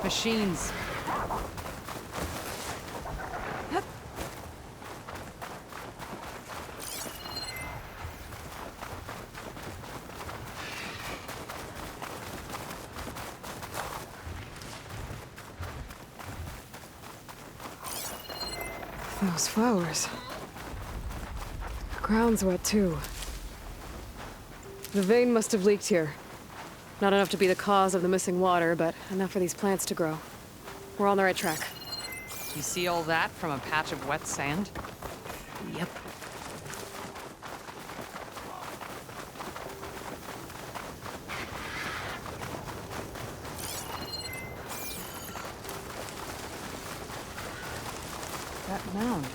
Machines. Those flowers. The ground's wet too. The vein must have leaked here. Not enough to be the cause of the missing water, but enough for these plants to grow. We're on the right track. You see all that from a patch of wet sand? Yep. That mound.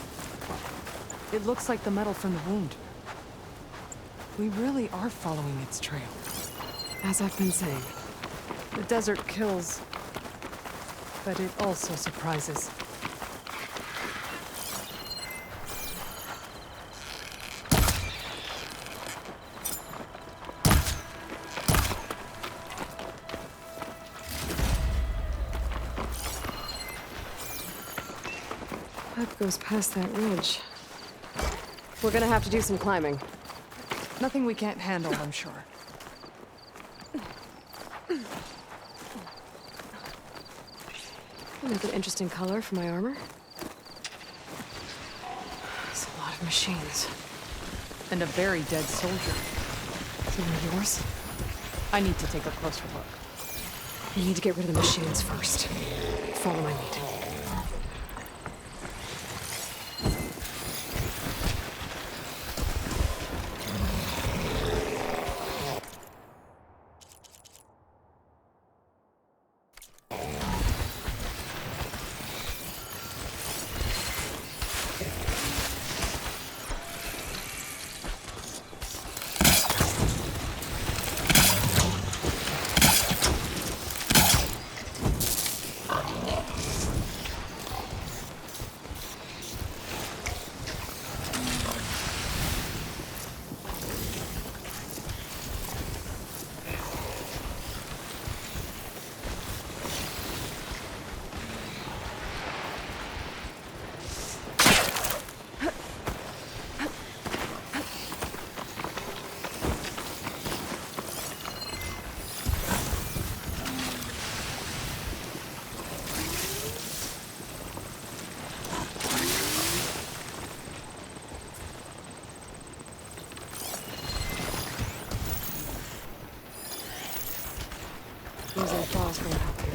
It looks like the metal from the wound. We really are following its trail. As I've been saying. The desert kills, but it also surprises. That goes past that ridge. We're gonna have to do some climbing. Nothing we can't handle, I'm sure. Make an interesting color for my armor. There's a lot of machines. And a very dead soldier. Some of yours? I need to take a closer look. We need to get rid of the machines first. Follow my lead. Using falls will help here.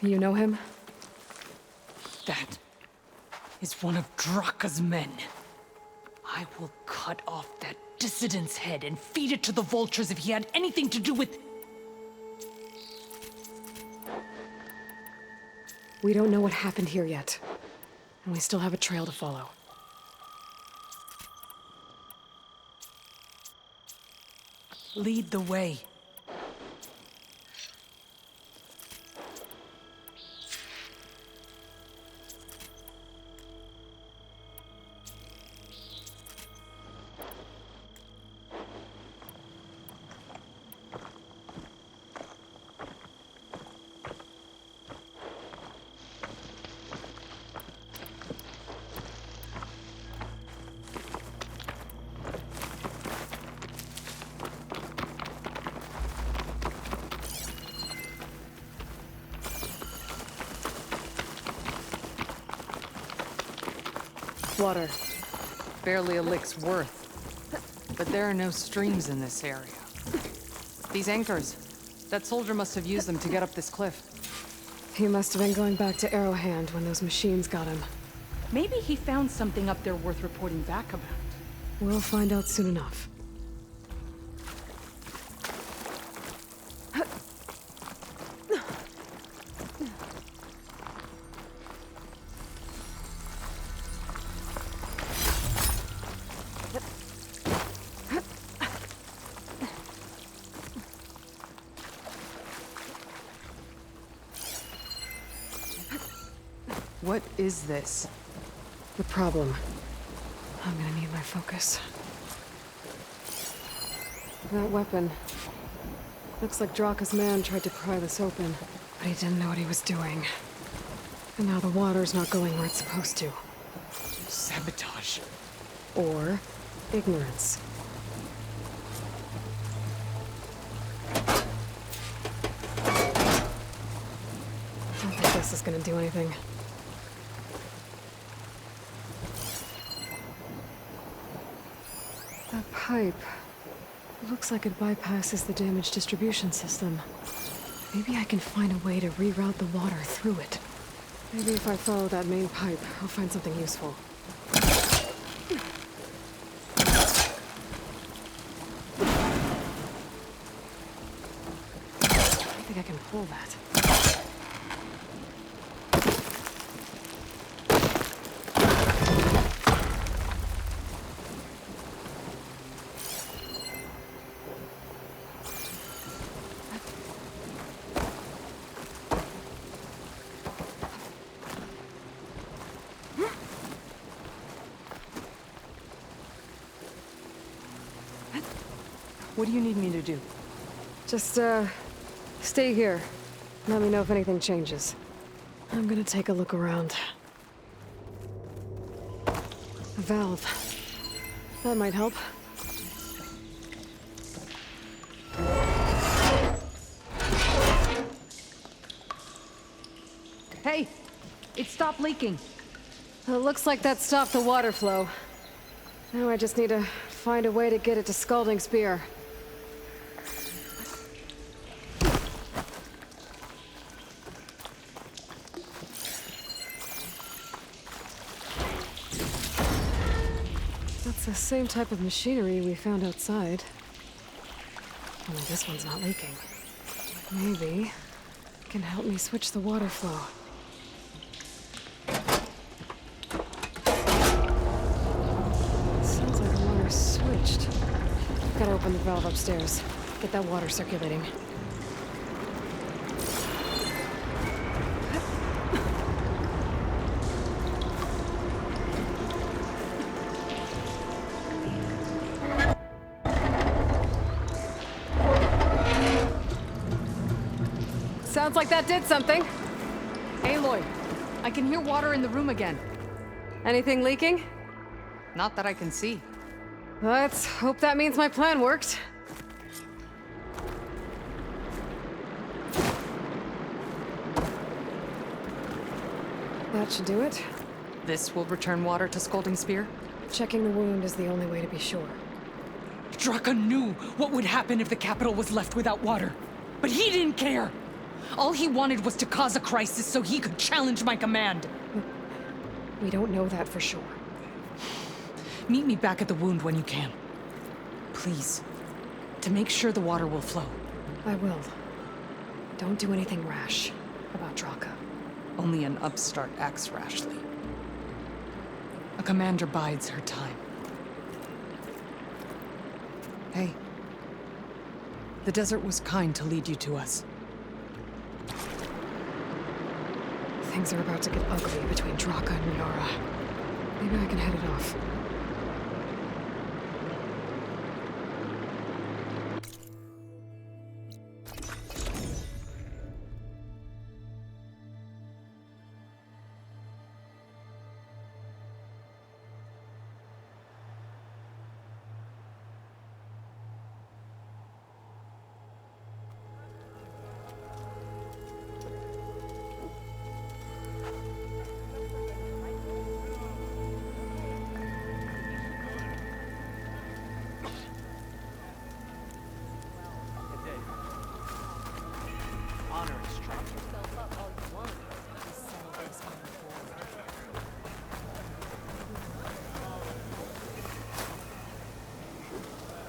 You know him? That is one of Draka's men. I will cut off that dissident's head and feed it to the vultures if he had anything to do with... We don't know what happened here yet. And we still have a trail to follow. Lead the way. Water. Barely a lick's worth. But there are no streams in this area. These anchors. That soldier must have used them to get up this cliff. He must have been going back to Arrowhand when those machines got him. Maybe he found something up there worth reporting back about. We'll find out soon enough. What is this? The problem. I'm gonna need my focus. That weapon. Looks like Draka's man tried to pry this open, but he didn't know what he was doing. And now the water's not going where it's supposed to. Sabotage. Or ignorance. I don't think this is gonna do anything. That pipe. It looks like it bypasses the damaged distribution system. Maybe I can find a way to reroute the water through it. Maybe if I follow that main pipe, I'll find something useful. I think I can pull that. What do you need me to do? Just, stay here. Let me know if anything changes. I'm gonna take a look around. A valve. That might help. Hey! It stopped leaking. It looks like that stopped the water flow. Now I just need to find a way to get it to Scalding Spear. That's the same type of machinery we found outside. Only this one's not leaking. Maybe it can help me switch the water flow. Sounds like the water's switched. Gotta open the valve upstairs. Get that water circulating. Sounds like that did something. Aloy, I can hear water in the room again. Anything leaking? Not that I can see. Let's hope that means my plan worked. That should do it. This will return water to Scalding Spear? Checking the wound is the only way to be sure. Draka knew what would happen if the capital was left without water. But he didn't care! All he wanted was to cause a crisis so he could challenge my command. We don't know that for sure. Meet me back at the wound when you can. Please. To make sure the water will flow. I will. Don't do anything rash about Draka. Only an upstart acts rashly. A commander bides her time. Hey. The desert was kind to lead you to us. Things are about to get ugly between Draka and Miara. Maybe I can head it off.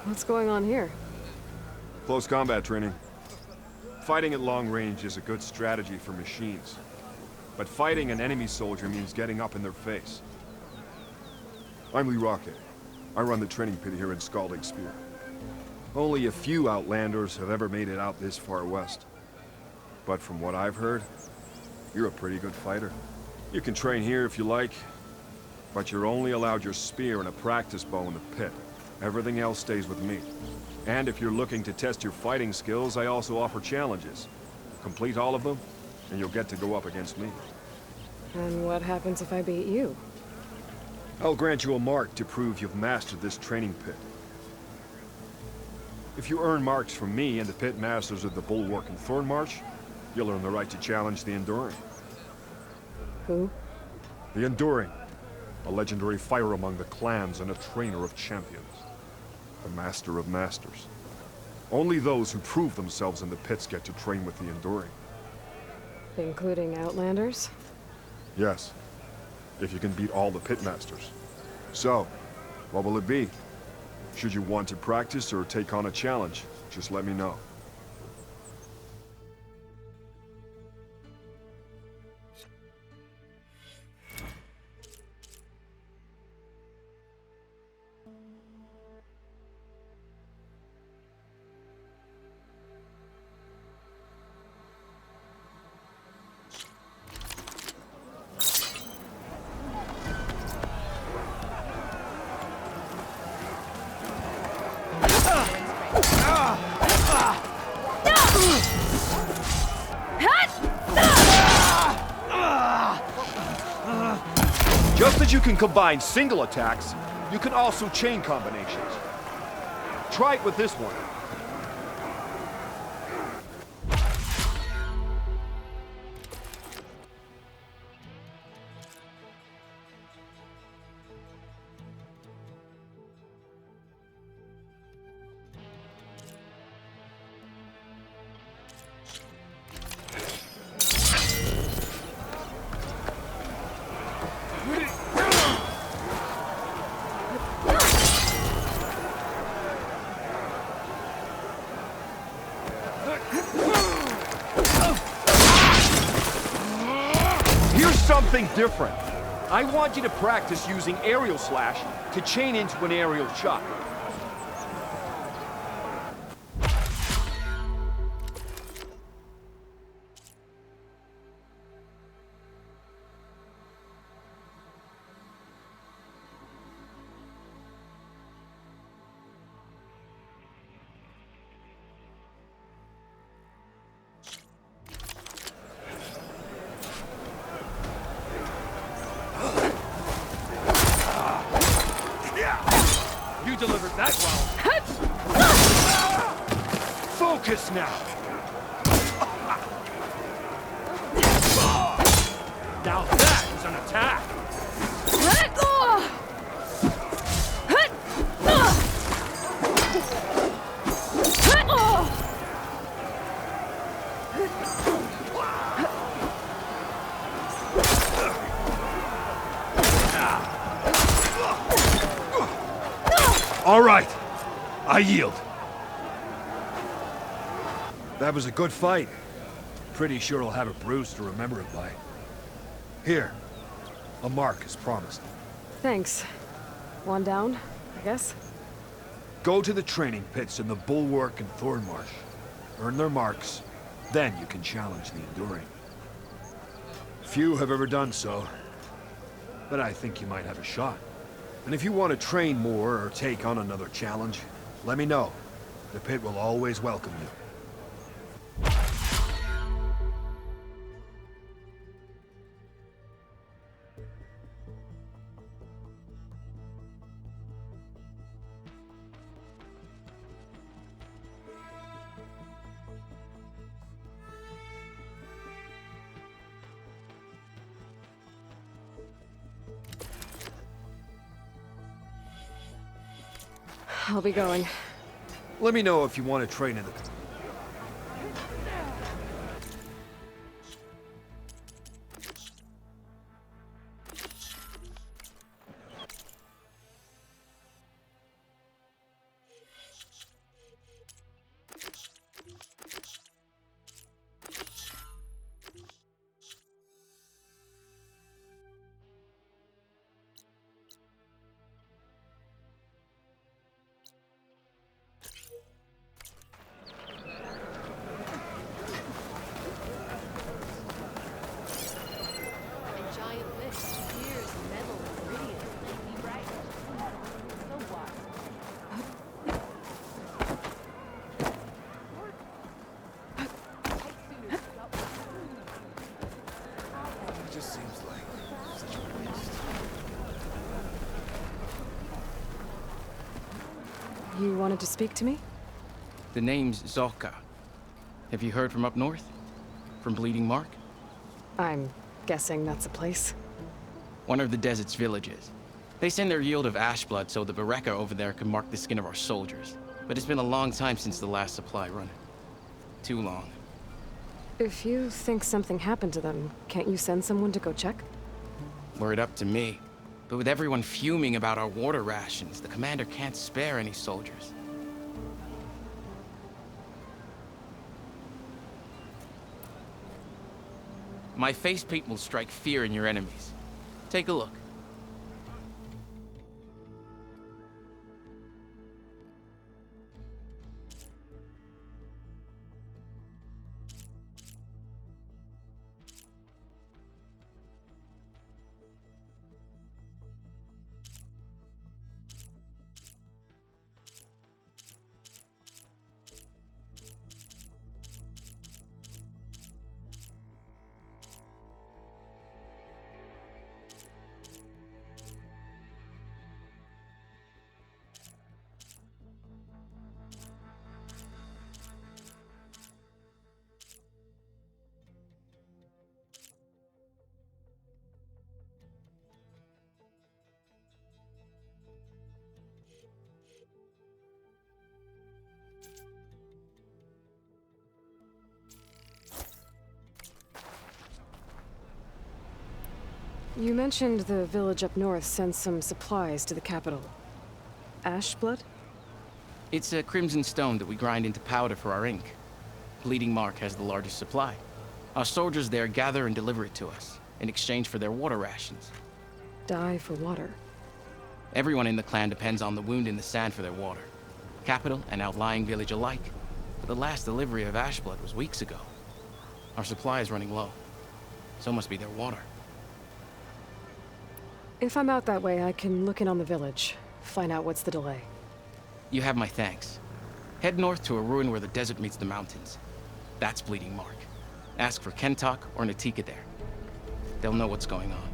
What's going on here? Close combat training. Fighting at long range is a good strategy for machines. But fighting an enemy soldier means getting up in their face. I'm Lee Rocket. I run the training pit here in Scalding Spear. Only a few Outlanders have ever made it out this far west. But from what I've heard, you're a pretty good fighter. You can train here if you like, but you're only allowed your spear and a practice bow in the pit. Everything else stays with me. And if you're looking to test your fighting skills, I also offer challenges. Complete all of them, and you'll get to go up against me. And what happens if I beat you? I'll grant you a mark to prove you've mastered this training pit. If you earn marks from me and the pit masters of the Bulwark and Thornmarsh, you'll earn the right to challenge the Enduring. Who? The Enduring, a legendary fighter among the clans and a trainer of champions. The Master of Masters. Only those who prove themselves in the pits get to train with the Enduring. Including Outlanders? Yes, if you can beat all the pit masters. So, what will it be? Should you want to practice or take on a challenge, just let me know. Just as you can combine single attacks, you can also chain combinations. Try it with this one. Here's something different. I want you to practice using aerial slash to chain into an aerial shot. You delivered that well. Focus now. Now that is an attack. All right. I yield. That was a good fight. Pretty sure I'll have a bruise to remember it by. Here. A mark as promised. Thanks. One down, I guess? Go to the training pits in the Bulwark and Thornmarsh. Earn their marks. Then you can challenge the Enduring. Few have ever done so. But I think you might have a shot. And if you want to train more or take on another challenge, let me know. The pit will always welcome you. I'll be going. Let me know if you want to train in the... You wanted to speak to me? The name's Zolka. Have you heard from up north? From Bleeding Mark? I'm guessing that's a place. One of the desert's villages. They send their yield of ash blood so the Bereka over there can mark the skin of our soldiers. But it's been a long time since the last supply run. Too long. If you think something happened to them, can't you send someone to go check? Were it up to me. But with everyone fuming about our water rations, the commander can't spare any soldiers. My face paint will strike fear in your enemies. Take a look. You mentioned the village up north sent some supplies to the capital. Ash blood? It's a crimson stone that we grind into powder for our ink. Bleeding Mark has the largest supply. Our soldiers there gather and deliver it to us, in exchange for their water rations. Die for water. Everyone in the clan depends on the wound in the sand for their water. Capital and outlying village alike. But the last delivery of ash blood was weeks ago. Our supply is running low. So must be their water. If I'm out that way, I can look in on the village. Find out what's the delay. You have my thanks. Head north to a ruin where the desert meets the mountains. That's Bleeding Mark. Ask for Kentok or Natika there. They'll know what's going on.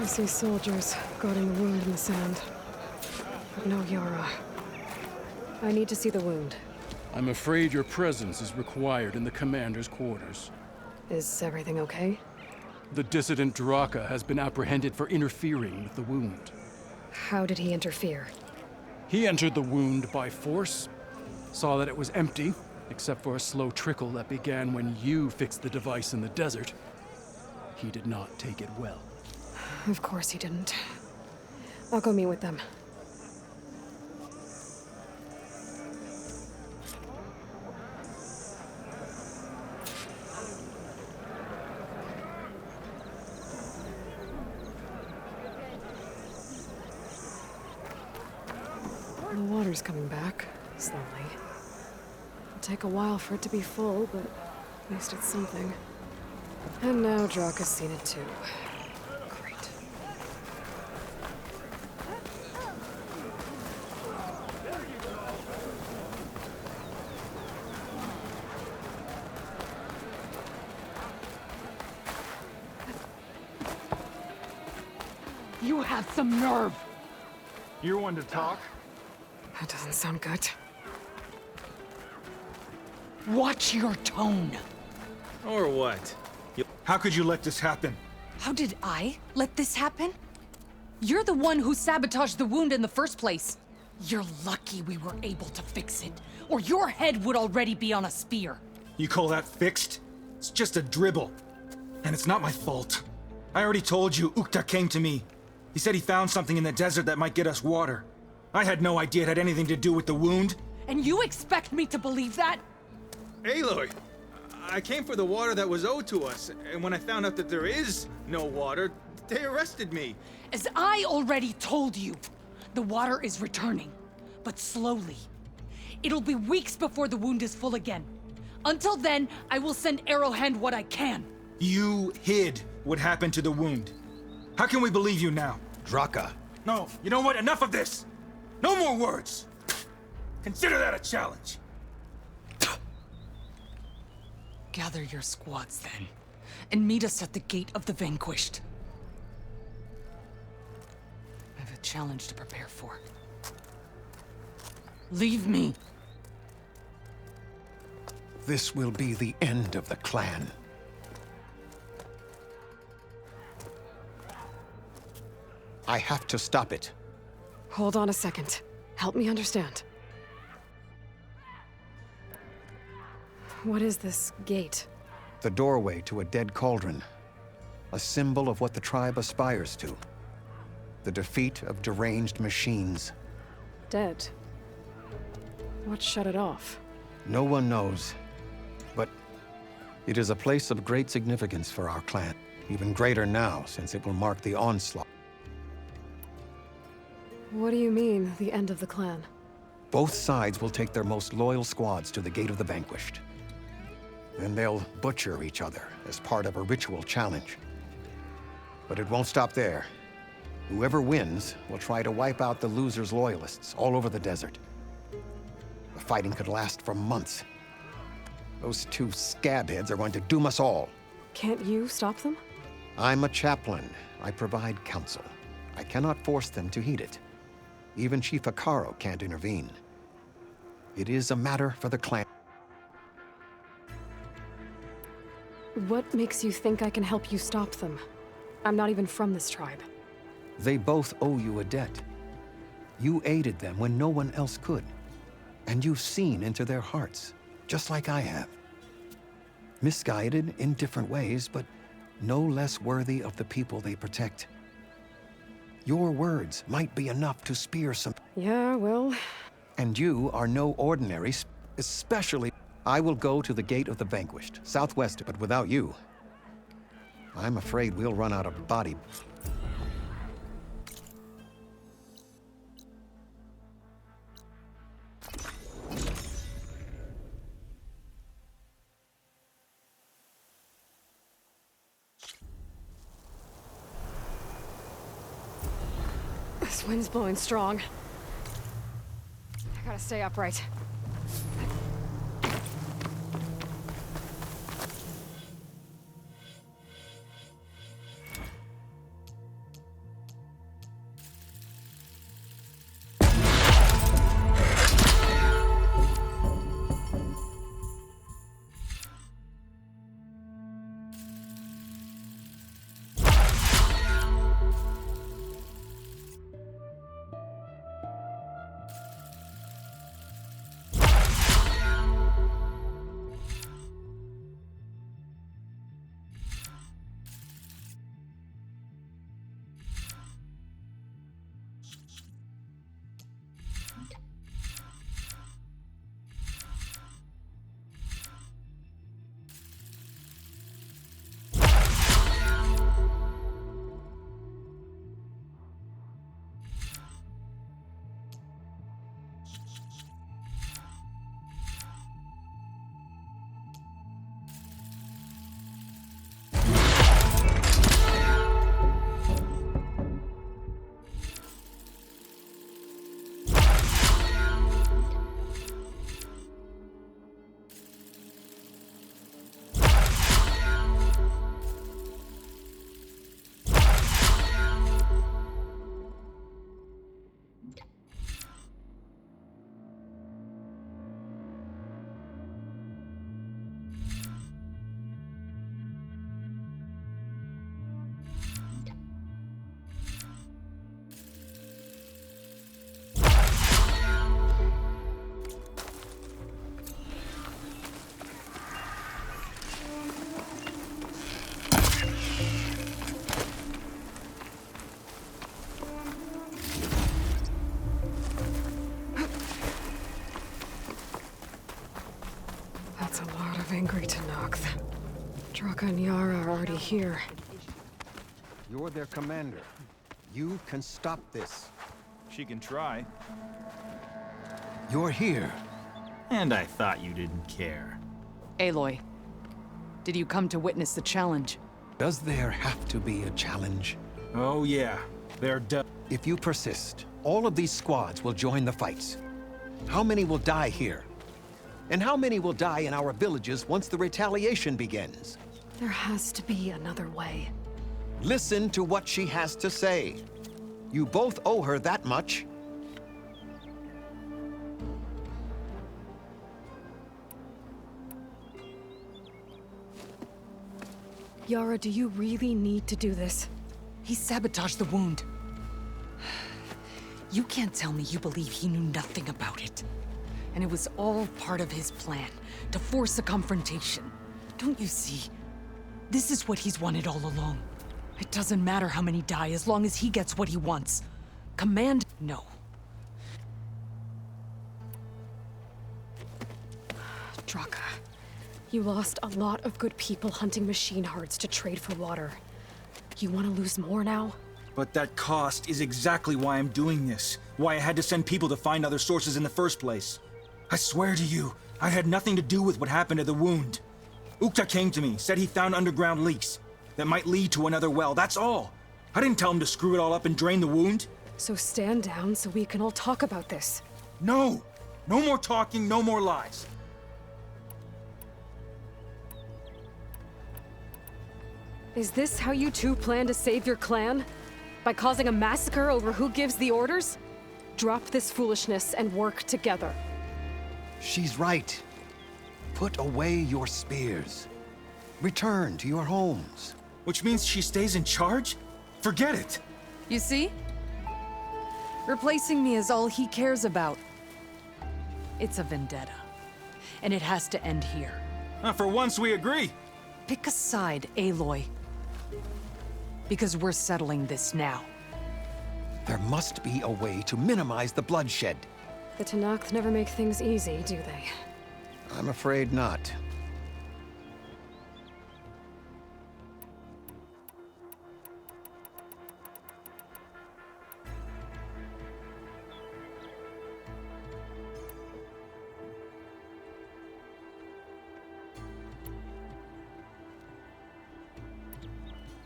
I see soldiers guarding the wound in the sand. But no Yara. I need to see the wound. I'm afraid your presence is required in the commander's quarters. Is everything okay? The dissident Draka has been apprehended for interfering with the wound. How did he interfere? He entered the wound by force, saw that it was empty, except for a slow trickle that began when you fixed the device in the desert. He did not take it well. Of course he didn't. I'll go meet with them. The water's coming back, slowly. It'll take a while for it to be full, but at least it's something. And now Draka's seen it too. Great. You have some nerve! You're one to talk? That doesn't sound good. Watch your tone! Or what? How could you let this happen? How did I let this happen? You're the one who sabotaged the wound in the first place. You're lucky we were able to fix it, or your head would already be on a spear. You call that fixed? It's just a dribble. And it's not my fault. I already told you, Ukta came to me. He said he found something in the desert that might get us water. I had no idea it had anything to do with the wound. And you expect me to believe that? Aloy, I came for the water that was owed to us, and when I found out that there is no water, they arrested me. As I already told you, the water is returning, but slowly. It'll be weeks before the wound is full again. Until then, I will send Arrowhand what I can. You hid what happened to the wound. How can we believe you now? Draka. No, you know what? Enough of this! No more words! Consider that a challenge. Gather your squads then, and meet us at the Gate of the Vanquished. I have a challenge to prepare for. Leave me. This will be the end of the clan. I have to stop it. Hold on a second. Help me understand. What is this gate? The doorway to a dead cauldron. A symbol of what the tribe aspires to. The defeat of deranged machines. Dead. What shut it off? No one knows. But it is a place of great significance for our clan. Even greater now, since it will mark the onslaught. What do you mean, the end of the clan? Both sides will take their most loyal squads to the Gate of the Vanquished. Then they'll butcher each other as part of a ritual challenge. But it won't stop there. Whoever wins will try to wipe out the loser's loyalists all over the desert. The fighting could last for months. Those two scabheads are going to doom us all. Can't you stop them? I'm a chaplain. I provide counsel. I cannot force them to heed it. Even Chief Hekarro can't intervene. It is a matter for the clan. What makes you think I can help you stop them? I'm not even from this tribe. They both owe you a debt. You aided them when no one else could. And you've seen into their hearts, just like I have. Misguided in different ways, but no less worthy of the people they protect. Your words might be enough to spear some... Yeah, well... And you are no ordinary, especially... I will go to the Gate of the Vanquished, southwest, but without you, I'm afraid we'll run out of body. This wind's blowing strong. I gotta stay upright. That's a lot of angry Tenakth. Draka and Yara are already here. You're their commander. You can stop this. She can try. You're here. And I thought you didn't care. Aloy, did you come to witness the challenge? Does there have to be a challenge? Oh yeah, they're done. If you persist, all of these squads will join the fights. How many will die here? And how many will die in our villages once the retaliation begins? There has to be another way. Listen to what she has to say. You both owe her that much. Yara, do you really need to do this? He sabotaged the wound. You can't tell me you believe he knew nothing about it. And it was all part of his plan, to force a confrontation. Don't you see? This is what he's wanted all along. It doesn't matter how many die as long as he gets what he wants. Command, no. Draka, you lost a lot of good people hunting machine hearts to trade for water. You want to lose more now? But that cost is exactly why I'm doing this. Why I had to send people to find other sources in the first place. I swear to you, I had nothing to do with what happened to the wound. Ukta came to me, said he found underground leaks that might lead to another well, that's all. I didn't tell him to screw it all up and drain the wound. So stand down so we can all talk about this. No! No more talking, no more lies. Is this how you two plan to save your clan? By causing a massacre over who gives the orders? Drop this foolishness and work together. She's right. Put away your spears. Return to your homes. Which means she stays in charge? Forget it. You see? Replacing me is all he cares about. It's a vendetta. And it has to end here. For once we agree. Pick a side, Aloy. Because we're settling this now. There must be a way to minimize the bloodshed. The Tenakth never make things easy, do they? I'm afraid not.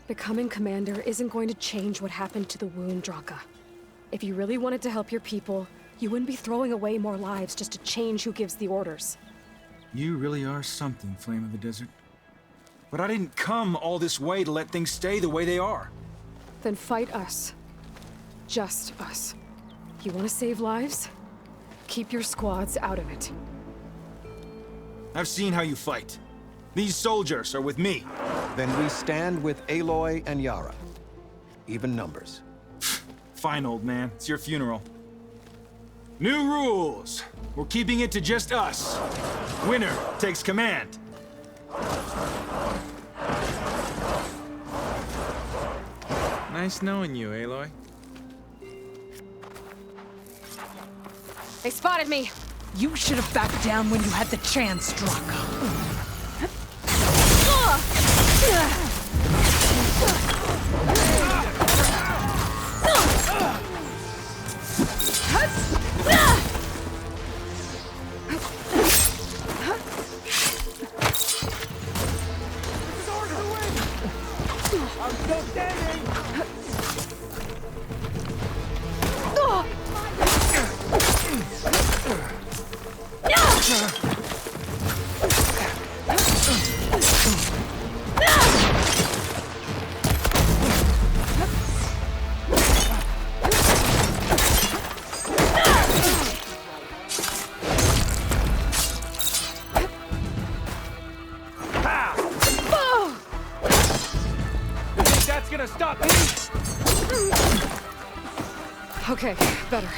Becoming commander isn't going to change what happened to the wound, Draka. If you really wanted to help your people, you wouldn't be throwing away more lives just to change who gives the orders. You really are something, Flame of the Desert. But I didn't come all this way to let things stay the way they are. Then fight us. Just us. You want to save lives? Keep your squads out of it. I've seen how you fight. These soldiers are with me. Then we stand with Aloy and Yara. Even numbers. Fine, old man. It's your funeral. New rules. We're keeping it to just us. Winner takes command. Nice knowing you, Aloy. They spotted me! You should have backed down when you had the chance, Draka. Okay, better.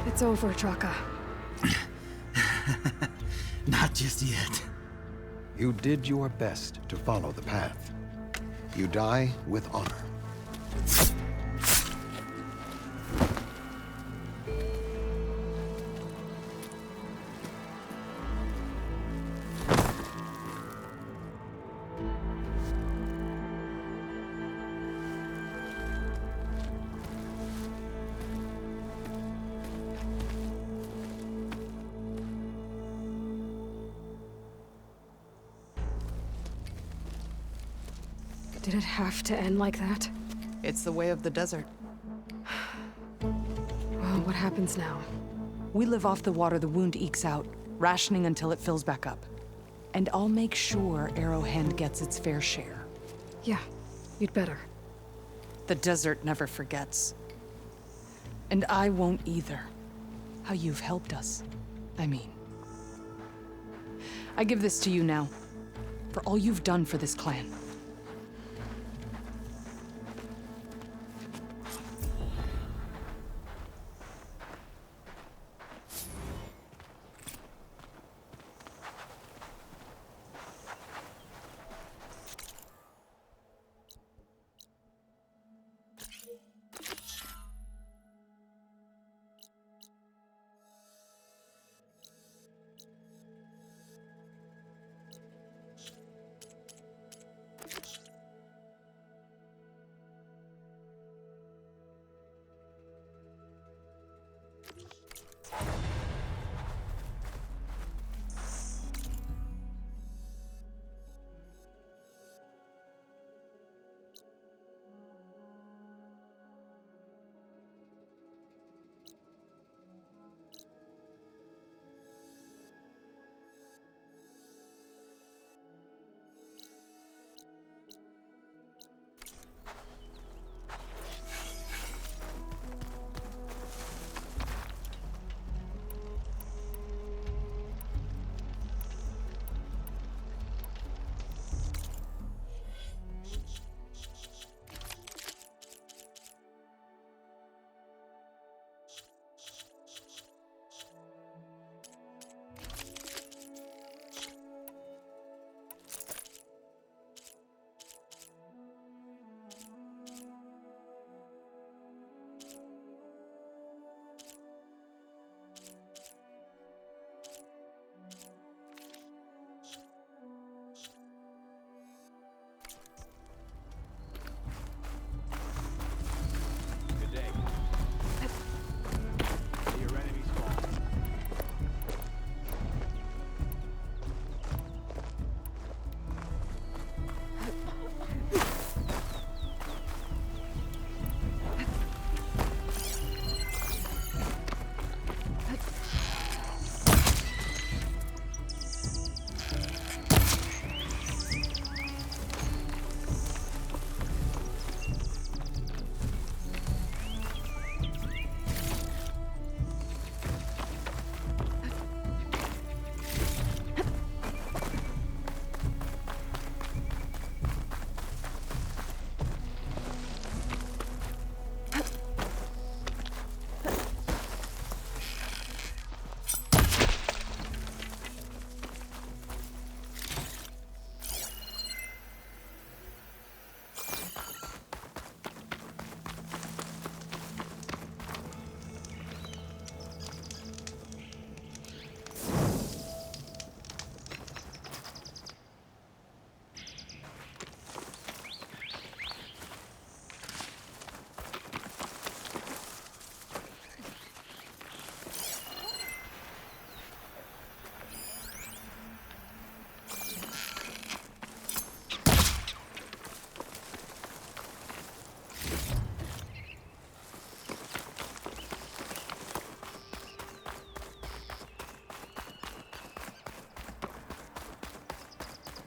It's over, Draka. Not just yet. You did your best to follow the path. You die with honor. Did it have to end like that? It's the way of the desert. Well, what happens now? We live off the water the wound ekes out, rationing until it fills back up. And I'll make sure Arrowhand gets its fair share. Yeah, you'd better. The desert never forgets. And I won't either. How you've helped us, I mean. I give this to you now, for all you've done for this clan.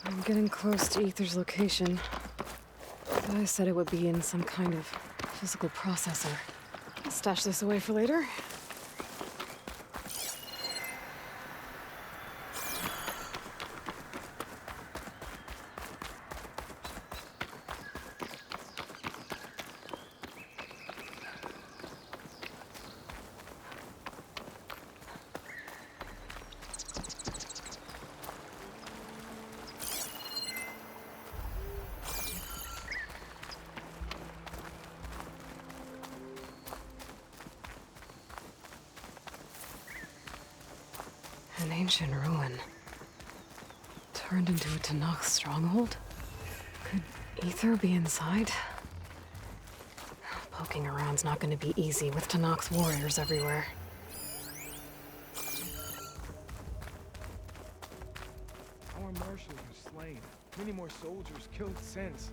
I'm getting close to Aether's location. I said it would be in some kind of physical processor. I'll stash this away for later. ancient ruin. Turned into a Tanakh stronghold? Could Ether be inside? Poking around's not gonna be easy with Tanakh's warriors everywhere. Our marshals are slain. Many more soldiers killed since.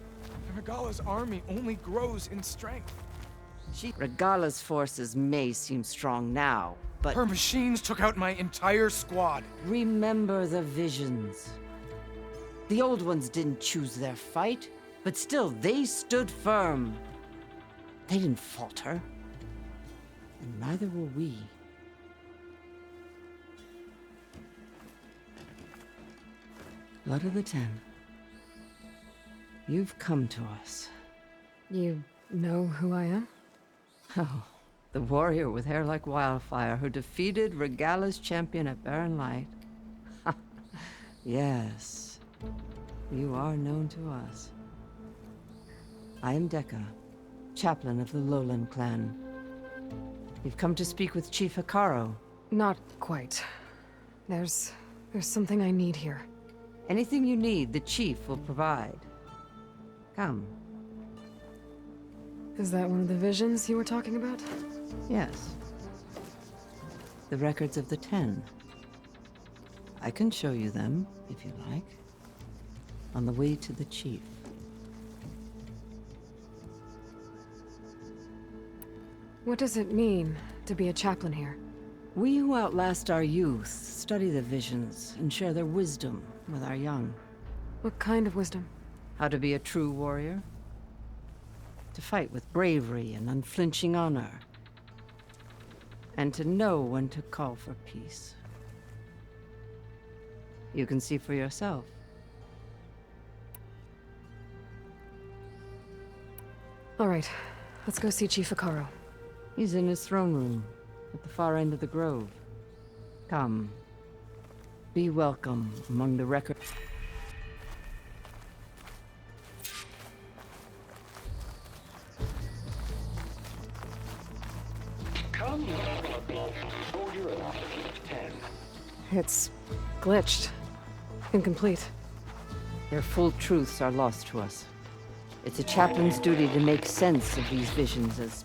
And Regala's army only grows in strength. Regala's forces may seem strong now, but Her machines took out my entire squad. remember the visions. The old ones didn't choose their fight, but still they stood firm. They didn't falter. And neither will we. Blood of the Ten. You've come to us. You know who I am? Oh, the warrior with hair like wildfire who defeated Regala's champion at Barren Light. Yes, you are known to us. I am Dekka, chaplain of the Lowland clan. You've come to speak with Chief Hikaru. Not quite. There's something I need here. Anything you need, the chief will provide. Come. Is that one of the visions you were talking about? Yes. The records of the Ten. I can show you them, if you like. On the way to the chief. What does it mean to be a chaplain here? We who outlast our youth study the visions and share their wisdom with our young. What kind of wisdom? How to be a true warrior. To fight with bravery and unflinching honor. And to know when to call for peace. You can see for yourself. All right, let's go see Chief Hikaru. He's in his throne room, at the far end of the grove. Come. Be welcome among the record. It's glitched. Incomplete. Their full truths are lost to us. It's a chaplain's duty to make sense of these visions as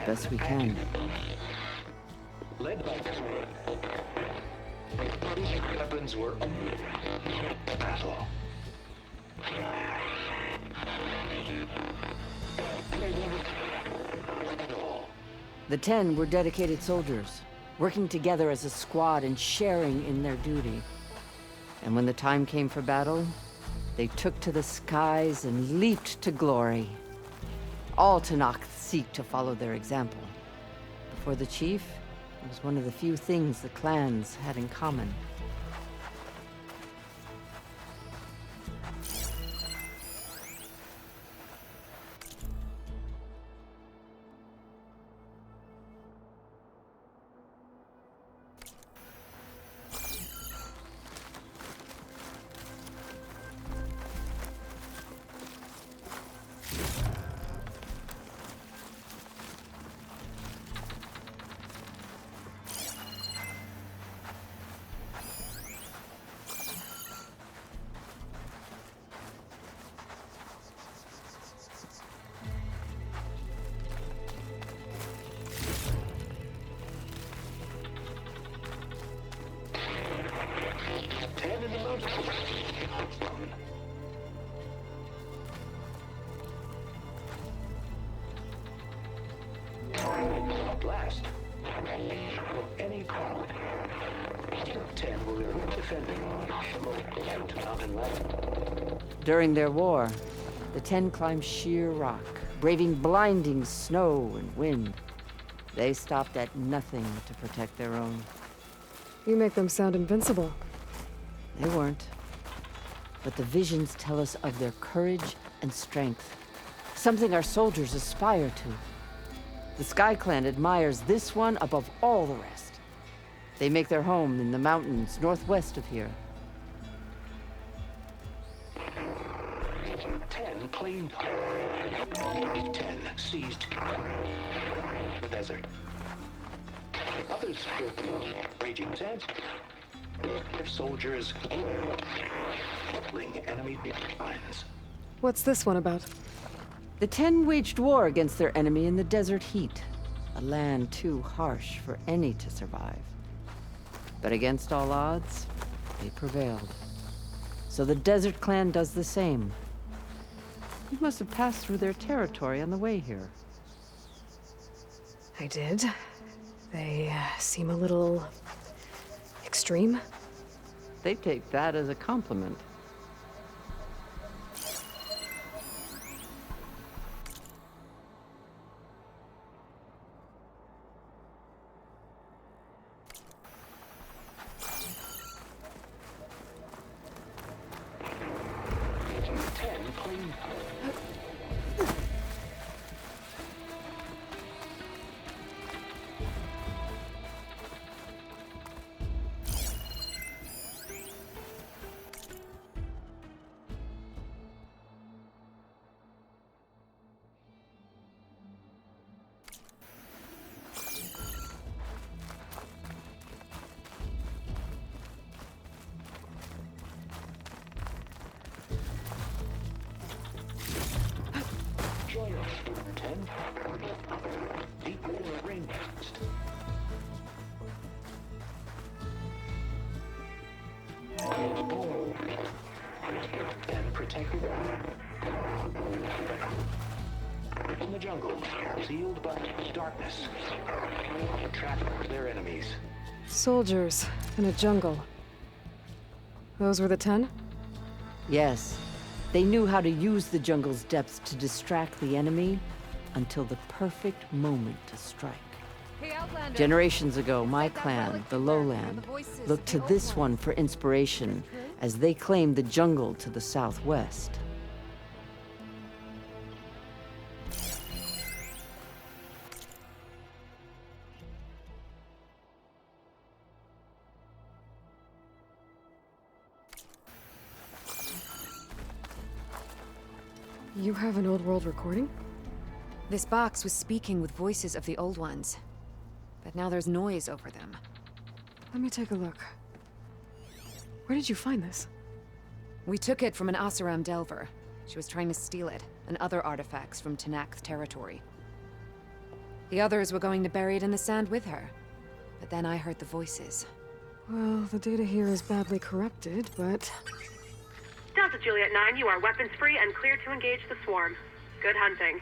best we can. Led by weapons were battle. The Ten were dedicated soldiers, working together as a squad and sharing in their duty. And when the time came for battle, they took to the skies and leaped to glory. All Tanakh seek to follow their example. Before the chief, it was one of the few things the clans had in common. Blast. Any call. 10 will be defending mountain level. During their war, the Ten climbed sheer rock, braving blinding snow and wind. They stopped at nothing to protect their own. You make them sound invincible. They weren't. But the visions tell us of their courage and strength. Something our soldiers aspire to. The Sky Clan admires this one above all the rest. They make their home in the mountains northwest of here. 10 claimed. 10 seized the desert. Others Raging sands. Soldiers enemy lines. What's this one about? The Ten waged war against their enemy in the desert heat, a land too harsh for any to survive. But against all odds, they prevailed. So the Desert Clan does the same. You must have passed through their territory on the way here. I did. They seem a little extreme. They take that as a compliment. Join us, 10. Deep water rainforest. And protect the in the jungle, sealed by darkness. Trap their enemies. Soldiers in a jungle. Those were the 10? Yes. They knew how to use the jungle's depths to distract the enemy until the perfect moment to strike. Hey, Outlander. Generations ago, my clan, the Lowland, looked to this one for inspiration as they claimed the jungle to the southwest. You have an old world recording? This box was speaking with voices of the old ones. But now there's noise over them. Let me take a look. Where did you find this? We took it from an Oseram Delver. She was trying to steal it, and other artifacts from Tenakth territory. The others were going to bury it in the sand with her. But then I heard the voices. Well, the data here is badly corrupted, but... Delta Juliet 9, you are weapons-free and cleared to engage the swarm. Good hunting.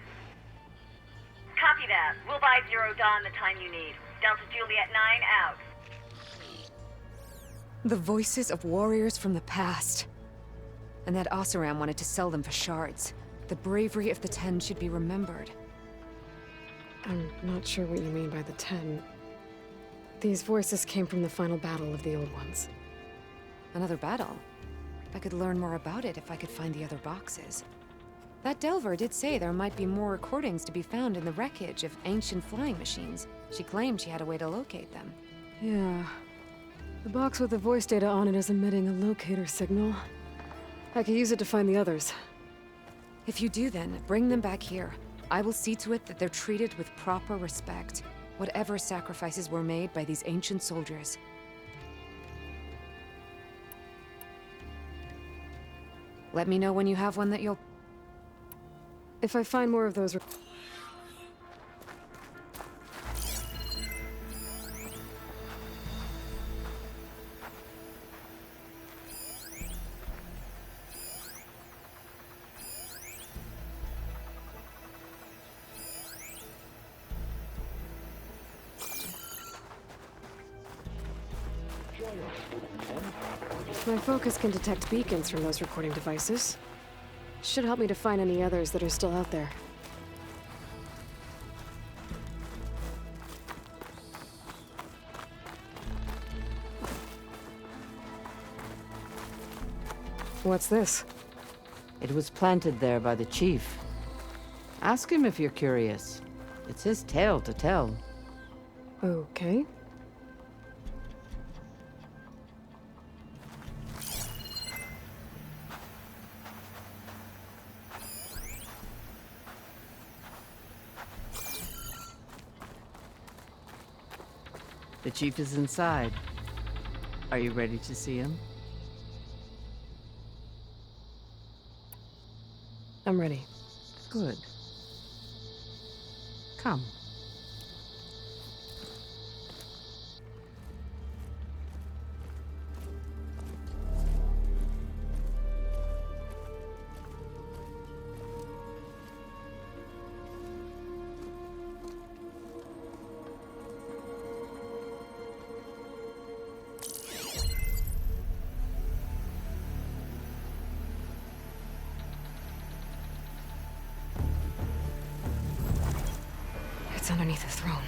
Copy that. We'll buy Zero Dawn the time you need. Delta Juliet 9 out. The voices of warriors from the past. And that Oseram wanted to sell them for shards. The bravery of the 10 should be remembered. I'm not sure what you mean by the 10. These voices came from the final battle of the Old Ones. Another battle? I could learn more about it if I could find the other boxes. That Delver did say there might be more recordings to be found in the wreckage of ancient flying machines. She claimed she had a way to locate them. Yeah. The box with the voice data on it is emitting a locator signal. I could use it to find the others. If you do then, bring them back here. I will see to it that they're treated with proper respect. Whatever sacrifices were made by these ancient soldiers. Let me know when you have one that you'll... If I find more of those... My focus can detect beacons from those recording devices. Should help me to find any others that are still out there. What's this? It was planted there by the chief. Ask him if you're curious. It's his tale to tell. Okay. The chief is inside. Are you ready to see him? I'm ready. Good. Come. It's underneath the throne.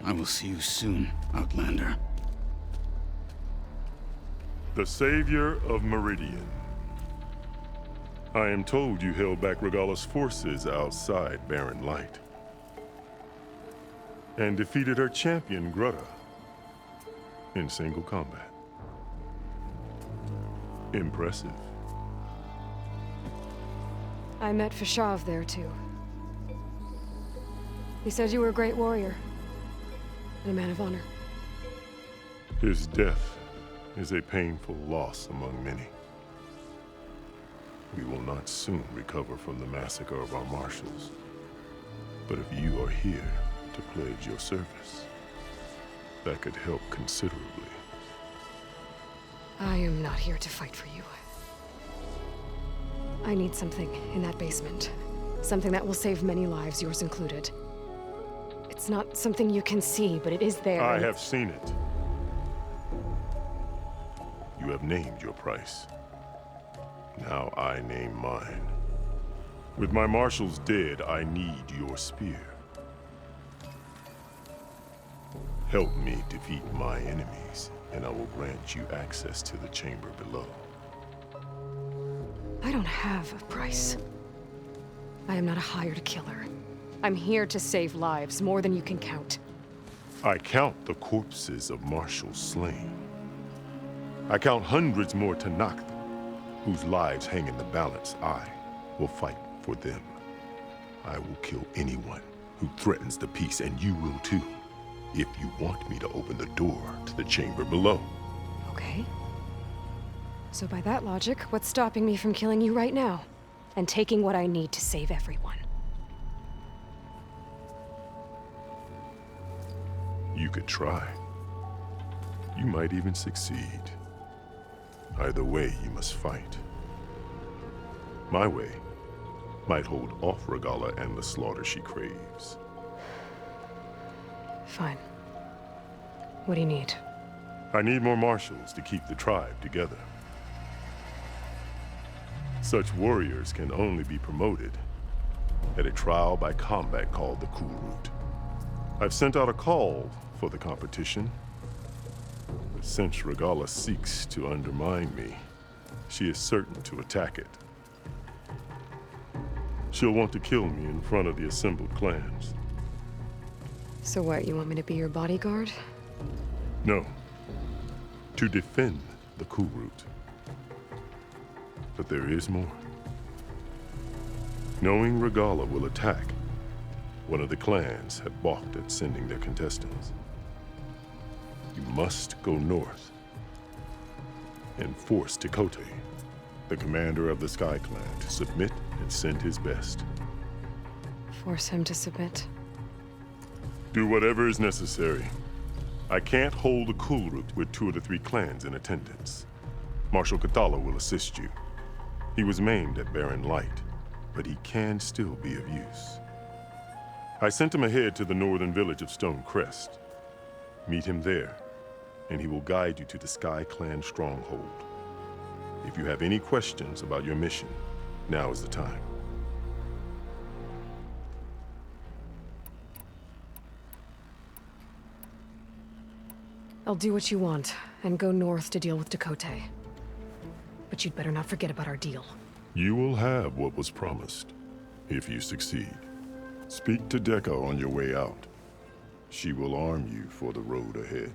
I will see you soon, Outlander. The Savior of Meridian. I am told you held back Regalla's forces outside Barren Light. And defeated her champion, Grutta, in single combat. Impressive. I met Fashav there, too. He said you were a great warrior. And a man of honor. His death is a painful loss among many. We will not soon recover from the massacre of our marshals. But if you are here to pledge your service, that could help considerably. I am not here to fight for you. I need something in that basement. Something that will save many lives, yours included. It's not something you can see, but it is there. I have seen it. You have named your price. Now I name mine. With my marshals dead, I need your spear. Help me defeat my enemies, and I will grant you access to the chamber below. I don't have a price. I am not a hired killer. I'm here to save lives, more than you can count. I count the corpses of marshals slain. I count hundreds more Tenakth, whose lives hang in the balance. I will fight for them. I will kill anyone who threatens the peace, and you will too, if you want me to open the door to the chamber below. Okay. So by that logic, what's stopping me from killing you right now? And taking what I need to save everyone? You could try. You might even succeed. Either way, you must fight. My way might hold off Regalla and the slaughter she craves. Fine. What do you need? I need more marshals to keep the tribe together. Such warriors can only be promoted at a trial by combat called the Kulrut. I've sent out a call for the competition. But since Regalla seeks to undermine me, she is certain to attack it. She'll want to kill me in front of the assembled clans. So what, you want me to be your bodyguard? No. To defend the Kulrut. But there is more. Knowing Regalla will attack, one of the clans had balked at sending their contestants. You must go north and force Tekotteh, the commander of the Sky Clan, to submit and send his best. Force him to submit? Do whatever is necessary. I can't hold the Kulrut with 2 of the 3 clans in attendance. Marshal Kathala will assist you. He was maimed at Barren Light, but he can still be of use. I sent him ahead to the northern village of Stone Crest. Meet him there, and he will guide you to the Sky Clan stronghold. If you have any questions about your mission, now is the time. I'll do what you want, and go north to deal with Tekotteh. But you'd better not forget about our deal. You will have what was promised, if you succeed. Speak to Dekka on your way out. She will arm you for the road ahead.